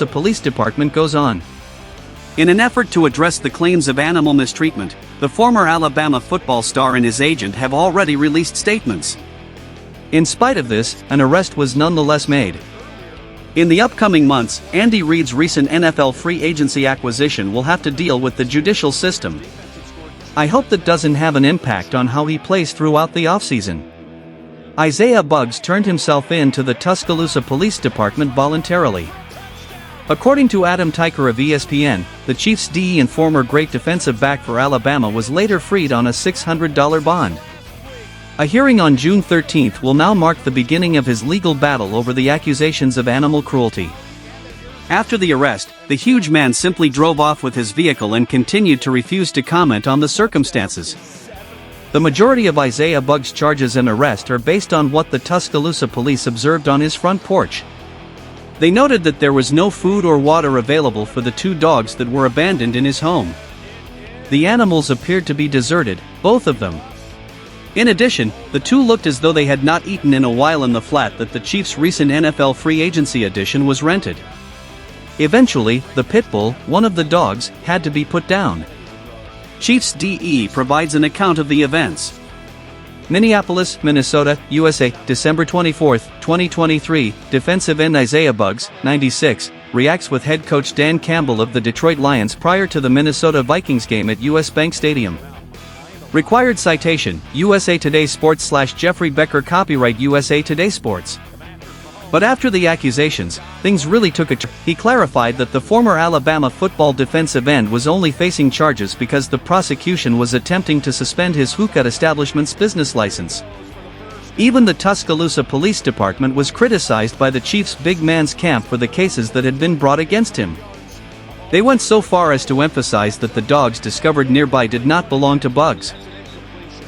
Police Department goes on. In an effort to address the claims of animal mistreatment, the former Alabama football star and his agent have already released statements. In spite of this, an arrest was nonetheless made. In the upcoming months, Andy Reid's recent NFL free agency acquisition will have to deal with the judicial system. I hope that doesn't have an impact on how he plays throughout the offseason. Isaiah Buggs turned himself in to the Tuscaloosa Police Department voluntarily. According to Adam Teicher of ESPN, the Chiefs' DE and former great defensive back for Alabama was later freed on a $600 bond. A hearing on June 13 will now mark the beginning of his legal battle over the accusations of animal cruelty. After the arrest, the huge man simply drove off with his vehicle and continued to refuse to comment on the circumstances. The majority of Isaiah Buggs' charges and arrest are based on what the Tuscaloosa police observed on his front porch. They noted that there was no food or water available for the two dogs that were abandoned in his home. The animals appeared to be deserted, both of them. In addition, the two looked as though they had not eaten in a while in the flat that the Chiefs' recent NFL free agency edition was rented. Eventually, the pit bull, one of the dogs, had to be put down. Chiefs DE provides an account of the events. Minneapolis, Minnesota, USA, December 24, 2023, defensive end Isaiah Buggs, 96, reacts with head coach Dan Campbell of the Detroit Lions prior to the Minnesota Vikings game at US Bank Stadium. Required citation, USA Today Sports / Jeffrey Becker copyright USA Today Sports. But after the accusations, things really took a turn. He clarified that the former Alabama football defensive end was only facing charges because the prosecution was attempting to suspend his hookah establishment's business license. Even the Tuscaloosa Police Department was criticized by the Chiefs' big man's camp for the cases that had been brought against him. They went so far as to emphasize that the dogs discovered nearby did not belong to Buggs.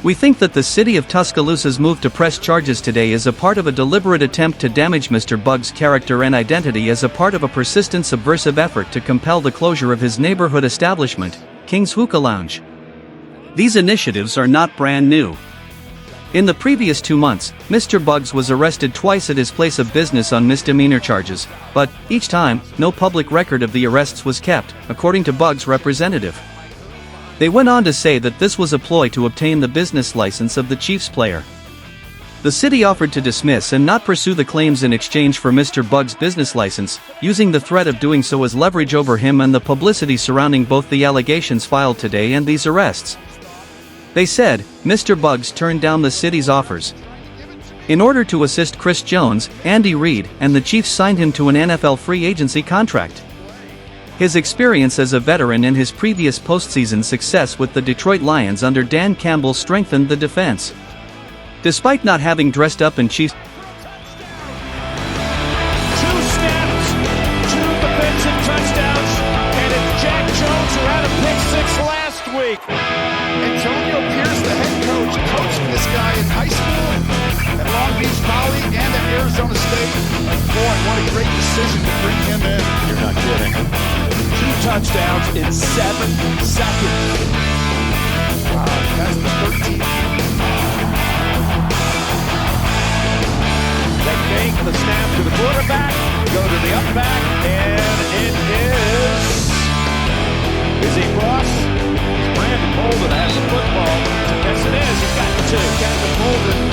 We think that the city of Tuscaloosa's move to press charges today is a part of a deliberate attempt to damage Mr. Buggs' character and identity as a part of a persistent subversive effort to compel the closure of his neighborhood establishment, King's Hookah Lounge. These initiatives are not brand new. In the previous 2 months, Mr. Buggs was arrested twice at his place of business on misdemeanor charges, but, each time, no public record of the arrests was kept, according to Buggs' representative. They went on to say that this was a ploy to obtain the business license of the Chiefs player. The city offered to dismiss and not pursue the claims in exchange for Mr. Buggs' business license, using the threat of doing so as leverage over him and the publicity surrounding both the allegations filed today and these arrests. They said, Mr. Buggs turned down the city's offers. In order to assist Chris Jones, Andy Reid, and the Chiefs signed him to an NFL free agency contract. His experience as a veteran and his previous postseason success with the Detroit Lions under Dan Campbell strengthened the defense. Despite not having dressed up in Chiefs 2 snaps, 2 defensive touchdowns, and it's Jack Jones who had a pick 6 last week. Antonio Pierce, the head coach, coaching this guy in high school, at Long Beach Poly, and at Arizona State. Boy, what a great decision to bring him in. You're not kidding. 2 touchdowns in 7 seconds. Wow, that's the 13th. They fake the snap to the quarterback, go to the up back, and it is he Ross? Brandon Bolden has the football. Yes, it is. He's got the 2. Brandon Bolden